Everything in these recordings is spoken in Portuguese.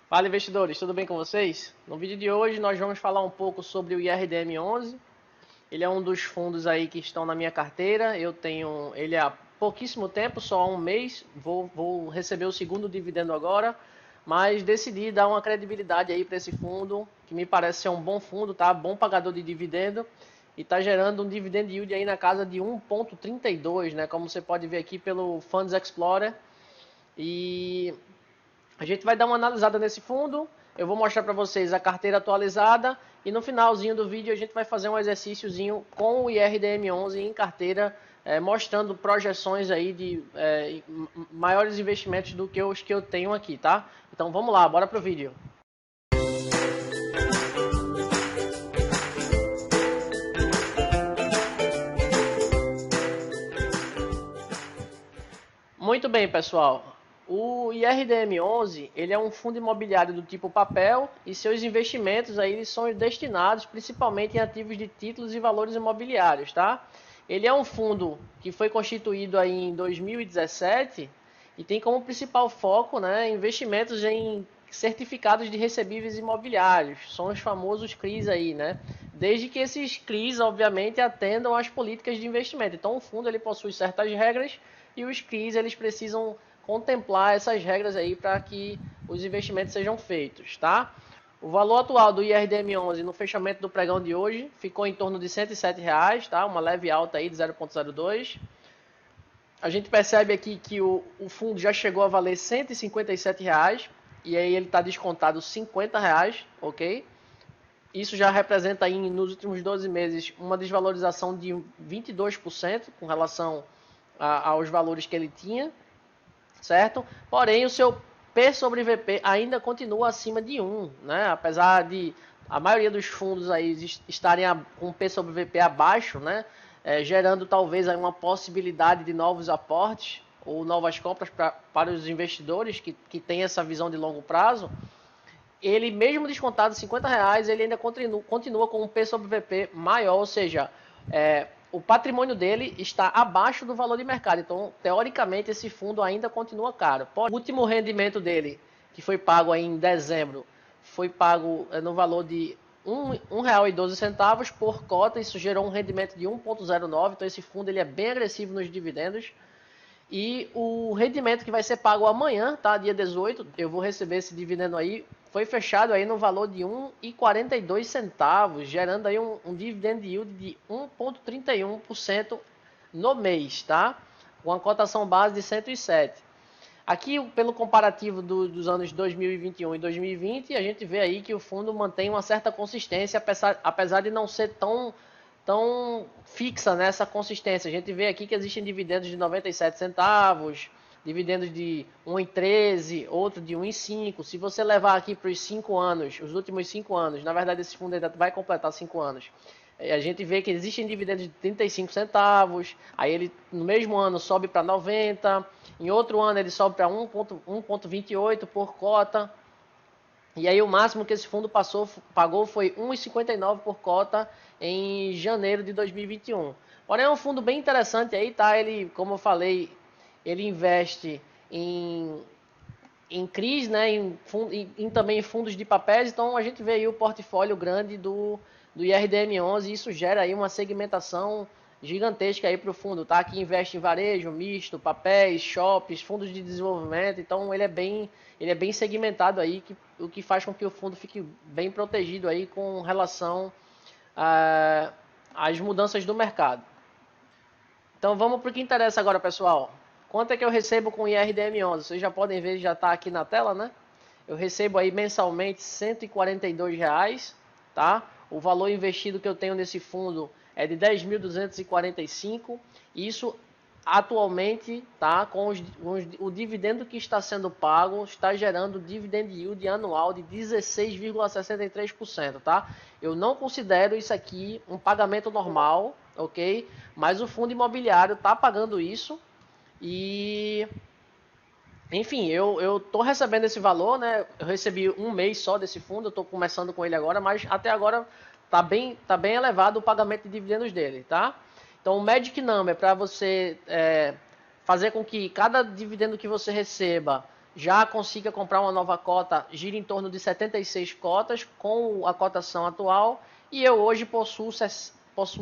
Fala, investidores, tudo bem com vocês? No vídeo de hoje nós vamos falar um pouco sobre o IRDM11. Ele é um dos fundos aí que estão na minha carteira. Eu tenho ele há pouquíssimo tempo, só há um mês. Vou receber o segundo dividendo agora, mas decidi dar uma credibilidade aí para esse fundo, que me parece ser um bom fundo, tá? Bom pagador de dividendo e está gerando um dividend yield aí na casa de 1,32, né? Como você pode ver aqui pelo Funds Explorer. E a gente vai dar uma analisada nesse fundo, eu vou mostrar para vocês a carteira atualizada e no finalzinho do vídeo a gente vai fazer um exercíciozinho com o IRDM11 em carteira, mostrando projeções aí de maiores investimentos do que os que eu tenho aqui, tá? Então vamos lá, bora pro vídeo. Muito bem, pessoal. O IRDM11, ele é um fundo imobiliário do tipo papel e seus investimentos aí eles são destinados principalmente em ativos de títulos e valores imobiliários, tá? Ele é um fundo que foi constituído aí em 2017 e tem como principal foco, né, investimentos em certificados de recebíveis imobiliários, são os famosos CRIs aí, né? Desde que esses CRIs, obviamente, atendam às políticas de investimento. Então, o fundo ele possui certas regras e os CRIs eles precisam contemplar essas regras aí para que os investimentos sejam feitos, tá? O valor atual do IRDM11 no fechamento do pregão de hoje ficou em torno de R$ 107, tá? Uma leve alta aí de 0,02. A gente percebe aqui que o fundo já chegou a valer R$ 157 e aí ele está descontado R$ 50, ok? Isso já representa aí nos últimos 12 meses uma desvalorização de 22% com relação aos valores que ele tinha, certo? Porém, o seu P sobre VP ainda continua acima de 1, né? Apesar de a maioria dos fundos aí estarem com P sobre VP abaixo, né? Gerando talvez aí uma possibilidade de novos aportes ou novas compras para os investidores que têm essa visão de longo prazo. Ele mesmo descontado R$ 50, ele ainda continua com um P sobre VP maior, ou seja, o patrimônio dele está abaixo do valor de mercado. Então, teoricamente, esse fundo ainda continua caro. O último rendimento dele, que foi pago aí em dezembro, foi pago no valor de R$ 1,12 por cota. Isso gerou um rendimento de 1,09. Então, esse fundo ele é bem agressivo nos dividendos. E o rendimento que vai ser pago amanhã, tá? Dia 18, eu vou receber esse dividendo aí. Foi fechado aí no valor de 1,42 centavos, gerando aí um dividend yield de 1,31% no mês, tá? Com a cotação base de 107. Aqui, pelo comparativo dos anos 2021 e 2020, a gente vê aí que o fundo mantém uma certa consistência, apesar de não ser tão fixa nessa consistência. A gente vê aqui que existem dividendos de 97 centavos, dividendos de 1,13, outro de 1,5. Se você levar aqui para os 5 anos, os últimos 5 anos, na verdade esse fundo ainda vai completar 5 anos, a gente vê que existem dividendos de 35 centavos, aí ele no mesmo ano sobe para 90, em outro ano ele sobe para 1,28 por cota, e aí o máximo que esse fundo pagou foi 1,59 por cota em janeiro de 2021. Porém é um fundo bem interessante aí, tá? Ele, como eu falei, ele investe em CRIs, né? Também em fundos de papéis, então a gente vê aí o portfólio grande do IRDM11 e isso gera aí uma segmentação gigantesca aí para o fundo, tá? Que investe em varejo, misto, papéis, shoppings, fundos de desenvolvimento, então ele é bem segmentado aí, o que faz com que o fundo fique bem protegido aí com relação às mudanças do mercado. Então vamos para o que interessa agora, pessoal. Quanto é que eu recebo com o IRDM11? Vocês já podem ver, já está aqui na tela, né? Eu recebo aí mensalmente R$ 142, tá? O valor investido que eu tenho nesse fundo é de 10.245. Isso atualmente, tá? O dividendo que está sendo pago está gerando dividend yield anual de 16,63%, tá? Eu não considero isso aqui um pagamento normal, ok? Mas o fundo imobiliário está pagando isso e enfim, eu tô recebendo esse valor, né? Eu recebi um mês só desse fundo, eu tô começando com ele agora, mas até agora tá bem elevado o pagamento de dividendos dele, tá? Então o Magic Number é para você fazer com que cada dividendo que você receba já consiga comprar uma nova cota, gira em torno de 76 cotas com a cotação atual, e eu hoje possuo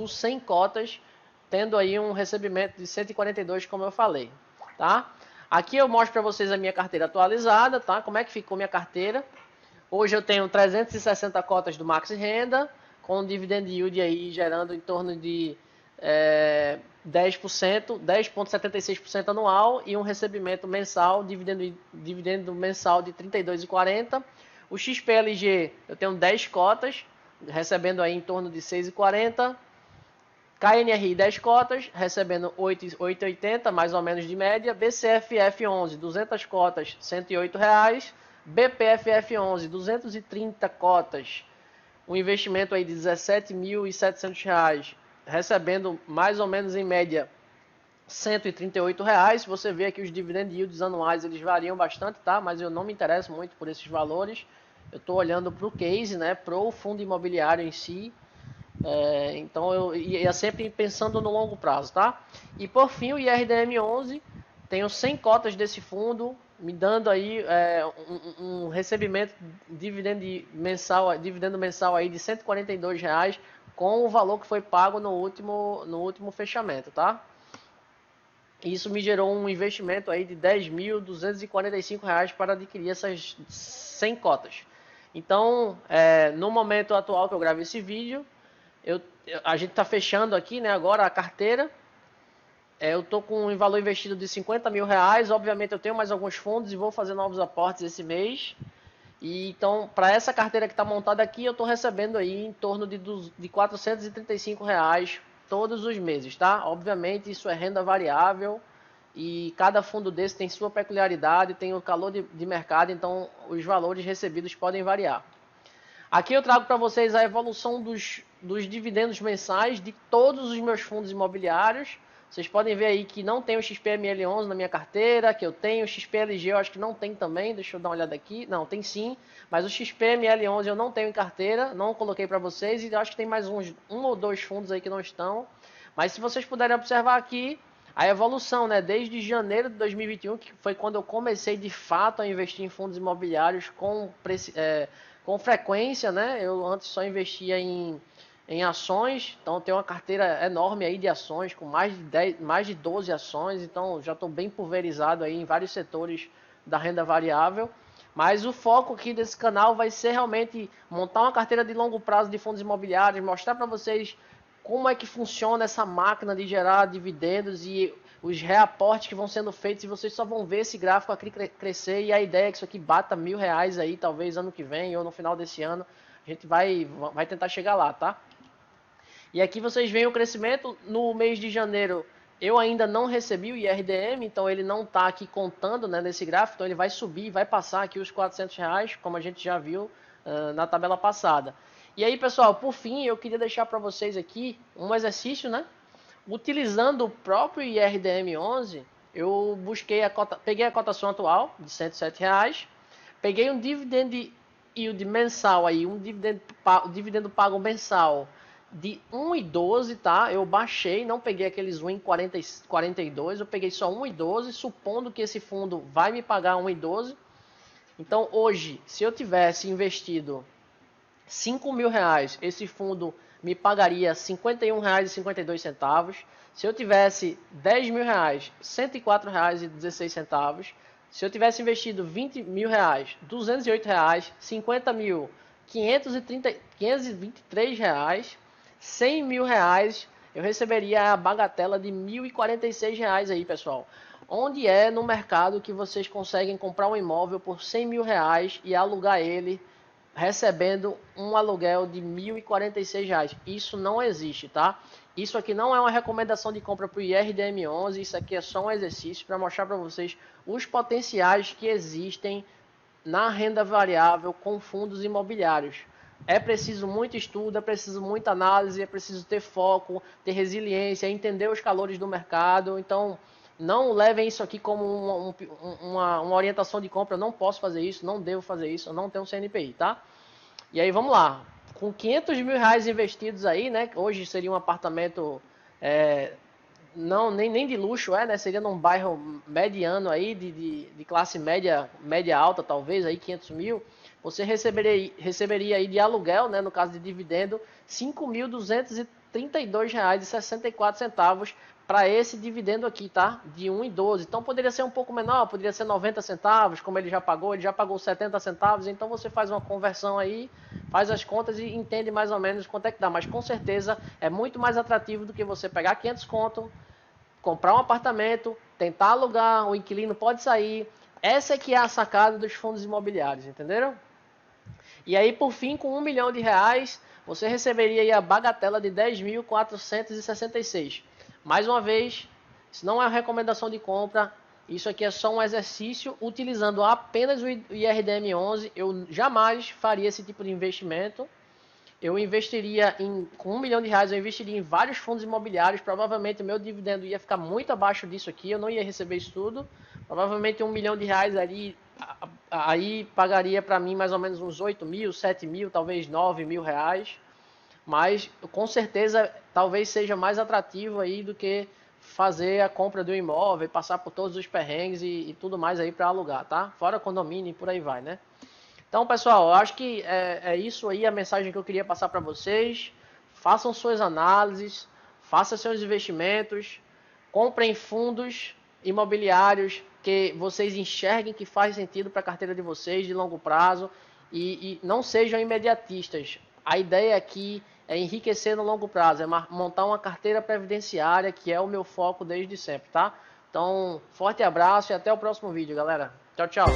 100 cotas, tendo aí um recebimento de 142, como eu falei, tá? Aqui eu mostro para vocês a minha carteira atualizada, tá? Como é que ficou minha carteira. Hoje eu tenho 360 cotas do Maxi Renda, com um dividend yield aí gerando em torno de 10%, 10,76% anual e um recebimento mensal, dividendo mensal de R$ 32,40. O XPLG eu tenho 10 cotas, recebendo aí em torno de R$ 6,40. KNRI 10 cotas, recebendo R$ 8,80, mais ou menos de média. BCFF 11, 200 cotas, R$ 108. BPFF 11, 230 cotas, um investimento aí de R$ 17.700, recebendo mais ou menos em média R$ 138. Você vê aqui os dividend yields anuais, eles variam bastante, tá? Mas eu não me interesso muito por esses valores. Eu estou olhando para o case, né? Para o fundo imobiliário em si. Então eu ia sempre pensando no longo prazo, tá? E por fim o IRDM11, tenho 100 cotas desse fundo, me dando aí um recebimento dividendo mensal aí de R$ 142 com o valor que foi pago no último fechamento, tá? Isso me gerou um investimento aí de R$ 10.245 para adquirir essas 100 cotas. Então, no momento atual que eu gravo esse vídeo, a gente está fechando aqui, né, agora a carteira. Eu estou com um valor investido de R$ 50 mil. Obviamente eu tenho mais alguns fundos e vou fazer novos aportes esse mês. E então, para essa carteira que está montada aqui, eu estou recebendo aí em torno de R$ 435 todos os meses, tá? Obviamente isso é renda variável e cada fundo desse tem sua peculiaridade, tem o calor de mercado, então os valores recebidos podem variar. Aqui eu trago para vocês a evolução dos dividendos mensais de todos os meus fundos imobiliários. Vocês podem ver aí que não tem o XPML11 na minha carteira, que eu tenho o XPLG, eu acho que não tem também, deixa eu dar uma olhada aqui. Não, tem sim, mas o XPML11 eu não tenho em carteira, não coloquei para vocês, e eu acho que tem mais um ou dois fundos aí que não estão. Mas se vocês puderem observar aqui, a evolução, né, desde janeiro de 2021, que foi quando eu comecei de fato a investir em fundos imobiliários com frequência, né? Eu antes só investia em ações, então tem uma carteira enorme aí de ações, com mais de 12 ações, então já estou bem pulverizado aí em vários setores da renda variável. Mas o foco aqui desse canal vai ser realmente montar uma carteira de longo prazo de fundos imobiliários, mostrar para vocês como é que funciona essa máquina de gerar dividendos e os reaportes que vão sendo feitos, e vocês só vão ver esse gráfico aqui crescer, e a ideia é que isso aqui bata R$ 1.000 aí, talvez ano que vem ou no final desse ano, a gente vai tentar chegar lá, tá? E aqui vocês veem o crescimento. No mês de janeiro eu ainda não recebi o IRDM, então ele não está aqui contando, né, nesse gráfico, então ele vai subir, vai passar aqui os R$ 400, como a gente já viu na tabela passada. E aí, pessoal, por fim, eu queria deixar para vocês aqui um exercício, né? Utilizando o próprio IRDM11, eu peguei a cotação atual de R$ 107, peguei um dividend yield mensal aí, um dividendo pago mensal de 1,12, tá? Eu baixei, não peguei aqueles 1,42, eu peguei só 1,12, supondo que esse fundo vai me pagar 1,12. Então, hoje, se eu tivesse investido R$ 5.000, esse fundo me pagaria R$ 51,52. Se eu tivesse R$ 10.000, R$ 104,16. Se eu tivesse investido R$ 20.000, R$ 208. 50 mil, R$ 523. R$ 100.000, eu receberia a bagatela de R$ 1.046 aí, pessoal. Onde é no mercado que vocês conseguem comprar um imóvel por R$ 100.000 e alugar ele recebendo um aluguel de R$ 1.046? Isso não existe, tá? Isso aqui não é uma recomendação de compra para o IRDM11, isso aqui é só um exercício para mostrar para vocês os potenciais que existem na renda variável com fundos imobiliários. É preciso muito estudo, é preciso muita análise, é preciso ter foco, ter resiliência, entender os calores do mercado. Então, não levem isso aqui como uma orientação de compra. Eu não posso fazer isso, não devo fazer isso, eu não tenho CNPI, tá? E aí, vamos lá. Com R$ 500.000 investidos aí, né? Hoje seria um apartamento não nem de luxo, né? Seria num bairro mediano aí, de classe média, média alta, talvez, aí 500 mil. Você receberia aí de aluguel, né? No caso de dividendo, R$ 5.232,64 para esse dividendo aqui, tá? De 1,12. Então poderia ser um pouco menor, poderia ser 90 centavos, como ele já pagou 70 centavos. Então você faz uma conversão aí, faz as contas e entende mais ou menos quanto é que dá. Mas com certeza é muito mais atrativo do que você pegar 500 conto, comprar um apartamento, tentar alugar, o inquilino pode sair. Essa é que é a sacada dos fundos imobiliários, entenderam? E aí, por fim, com R$ 1 milhão, você receberia aí a bagatela de 10.466. Mais uma vez, isso não é uma recomendação de compra, isso aqui é só um exercício utilizando apenas o IRDM11. Eu jamais faria esse tipo de investimento. Eu investiria com R$ 1 milhão, eu investiria em vários fundos imobiliários. Provavelmente o meu dividendo ia ficar muito abaixo disso aqui, eu não ia receber isso tudo. Provavelmente R$ 1 milhão ali, aí pagaria para mim mais ou menos uns 8 mil, 7 mil, talvez 9 mil reais. Mas com certeza talvez seja mais atrativo aí do que fazer a compra do imóvel, passar por todos os perrengues e tudo mais aí para alugar, tá? Fora condomínio e por aí vai, né? Então, pessoal, eu acho que é isso aí a mensagem que eu queria passar para vocês. Façam suas análises, façam seus investimentos, comprem fundos imobiliários que vocês enxerguem que faz sentido para a carteira de vocês de longo prazo e não sejam imediatistas. A ideia aqui é enriquecer no longo prazo, é montar uma carteira previdenciária, que é o meu foco desde sempre, tá? Então, forte abraço e até o próximo vídeo, galera. Tchau, tchau.